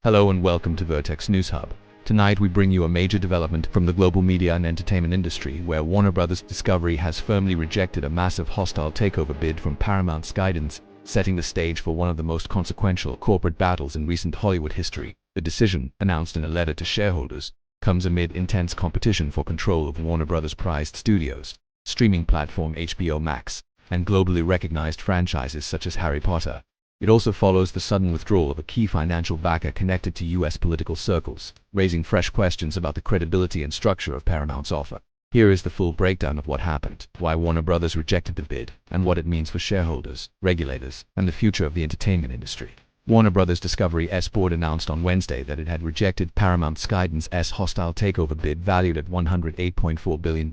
Hello and welcome to Vertex News Hub. Tonight we bring you a major development from the global media and entertainment industry, where Warner Bros. Discovery has firmly rejected a massive hostile takeover bid from Paramount Skydance, setting the stage for one of the most consequential corporate battles in recent Hollywood history. The decision, announced in a letter to shareholders, comes amid intense competition for control of Warner Bros. Prized studios, streaming platform HBO Max, and globally recognized franchises such as Harry Potter. It also follows the sudden withdrawal of a key financial backer connected to U.S. political circles, raising fresh questions about the credibility and structure of Paramount's offer. Here is the full breakdown of what happened, why Warner Bros. Rejected the bid, and what it means for shareholders, regulators, and the future of the entertainment industry. Warner Bros. Discovery's board announced on Wednesday that it had rejected Paramount Skydance's hostile takeover bid valued at $108.4 billion.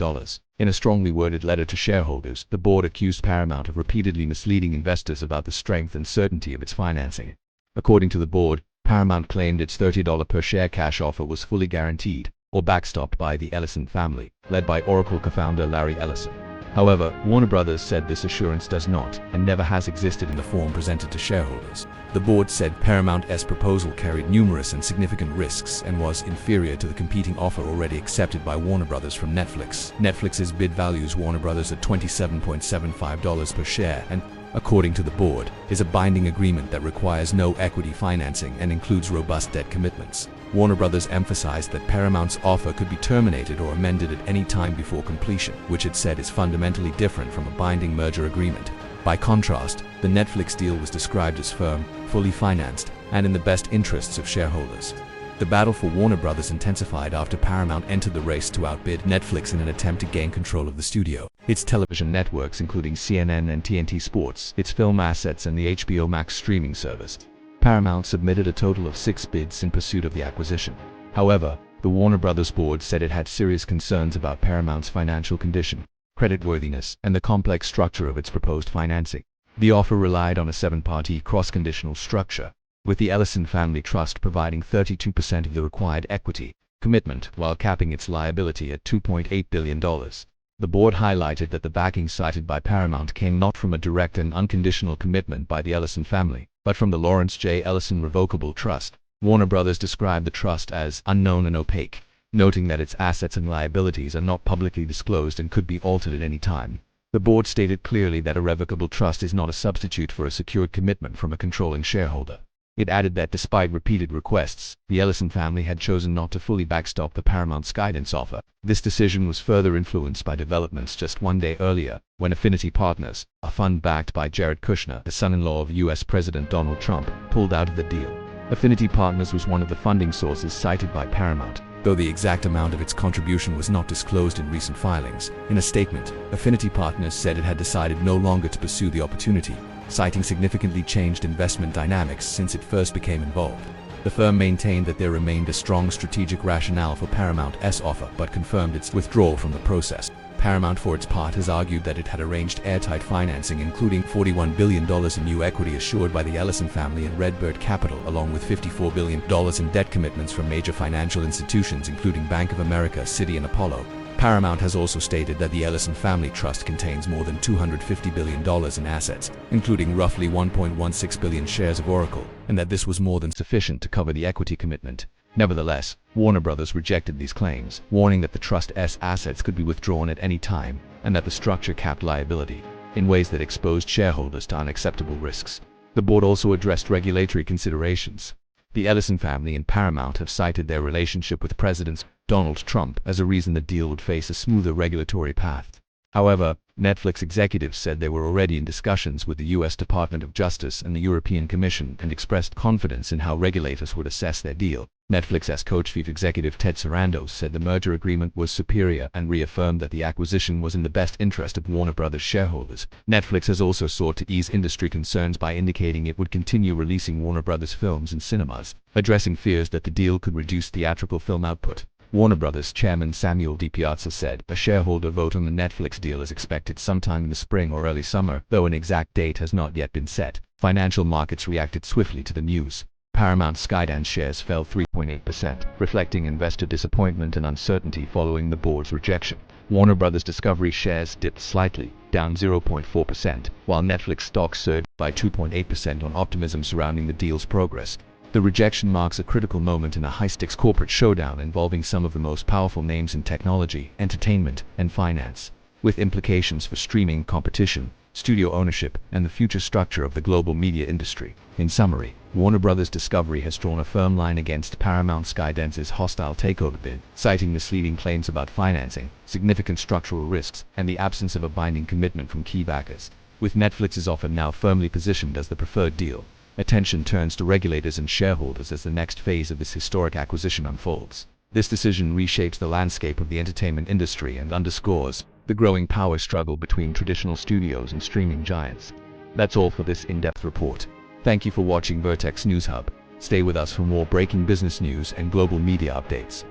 In a strongly worded letter to shareholders, the board accused Paramount of repeatedly misleading investors about the strength and certainty of its financing. According to the board, Paramount claimed its $30 per share cash offer was fully guaranteed, or backstopped by the Ellison family, led by Oracle co-founder Larry Ellison. However, Warner Bros. Said this assurance does not, and never has existed in the form presented to shareholders. The board said Paramount's proposal carried numerous and significant risks and was inferior to the competing offer already accepted by Warner Bros. From Netflix. Netflix's bid values Warner Bros. At $27.75 per share and, according to the board, is a binding agreement that requires no equity financing and includes robust debt commitments. Warner Bros. Emphasized that Paramount's offer could be terminated or amended at any time before completion, which it said is fundamentally different from a binding merger agreement. By contrast, the Netflix deal was described as firm, fully financed, and in the best interests of shareholders. The battle for Warner Bros. Intensified after Paramount entered the race to outbid Netflix in an attempt to gain control of the studio, its television networks including CNN and TNT Sports, its film assets, and the HBO Max streaming service. Paramount submitted a total of 6 bids in pursuit of the acquisition. However, the Warner Bros. Board said it had serious concerns about Paramount's financial condition, creditworthiness, and the complex structure of its proposed financing. The offer relied on a 7-party cross-conditional structure, with the Ellison family trust providing 32% of the required equity commitment while capping its liability at $2.8 billion. The board highlighted that the backing cited by Paramount came not from a direct and unconditional commitment by the Ellison family, but from the Lawrence J. Ellison Revocable Trust. Warner Bros. Described the trust as unknown and opaque, noting that its assets and liabilities are not publicly disclosed and could be altered at any time. The board stated clearly that a revocable trust is not a substitute for a secured commitment from a controlling shareholder. It added that despite repeated requests, the Ellison family had chosen not to fully backstop the Paramount Skydance offer. This decision was further influenced by developments just one day earlier, when Affinity Partners, a fund backed by Jared Kushner, the son-in-law of U.S. President Donald Trump, pulled out of the deal. Affinity Partners was one of the funding sources cited by Paramount, though the exact amount of its contribution was not disclosed in recent filings. In a statement, Affinity Partners said it had decided no longer to pursue the opportunity, citing significantly changed investment dynamics since it first became involved. The firm maintained that there remained a strong strategic rationale for Paramount's offer but confirmed its withdrawal from the process. Paramount, for its part, has argued that it had arranged airtight financing, including $41 billion in new equity assured by the Ellison family and Redbird Capital, along with $54 billion in debt commitments from major financial institutions including Bank of America, Citi, and Apollo. Paramount has also stated that the Ellison Family Trust contains more than $250 billion in assets, including roughly 1.16 billion shares of Oracle, and that this was more than sufficient to cover the equity commitment. Nevertheless, Warner Bros. Rejected these claims, warning that the trust's assets could be withdrawn at any time, and that the structure capped liability in ways that exposed shareholders to unacceptable risks. The board also addressed regulatory considerations. The Ellison family and Paramount have cited their relationship with President Donald Trump as a reason the deal would face a smoother regulatory path. However, Netflix executives said they were already in discussions with the U.S. Department of Justice and the European Commission and expressed confidence in how regulators would assess their deal. Netflix's co-chief executive Ted Sarandos said the merger agreement was superior and reaffirmed that the acquisition was in the best interest of Warner Bros. Shareholders. Netflix has also sought to ease industry concerns by indicating it would continue releasing Warner Bros. Films in cinemas, addressing fears that the deal could reduce theatrical film output. Warner Bros. Chairman Samuel D. Piazza said a shareholder vote on the Netflix deal is expected sometime in the spring or early summer, though an exact date has not yet been set. Financial markets reacted swiftly to the news. Paramount Skydance shares fell 3.8%, reflecting investor disappointment and uncertainty following the board's rejection. Warner Bros. Discovery shares dipped slightly, down 0.4%, while Netflix stock surged by 2.8% on optimism surrounding the deal's progress. The rejection marks a critical moment in a high-stakes corporate showdown involving some of the most powerful names in technology, entertainment, and finance, with implications for streaming competition, studio ownership, and the future structure of the global media industry. In summary, Warner Bros. Discovery has drawn a firm line against Paramount Skydance's hostile takeover bid, citing misleading claims about financing, significant structural risks, and the absence of a binding commitment from key backers. With Netflix's offer now firmly positioned as the preferred deal, attention turns to regulators and shareholders as the next phase of this historic acquisition unfolds. This decision reshapes the landscape of the entertainment industry and underscores the growing power struggle between traditional studios and streaming giants. That's all for this in-depth report. Thank you for watching Vertex News Hub. Stay with us for more breaking business news and global media updates.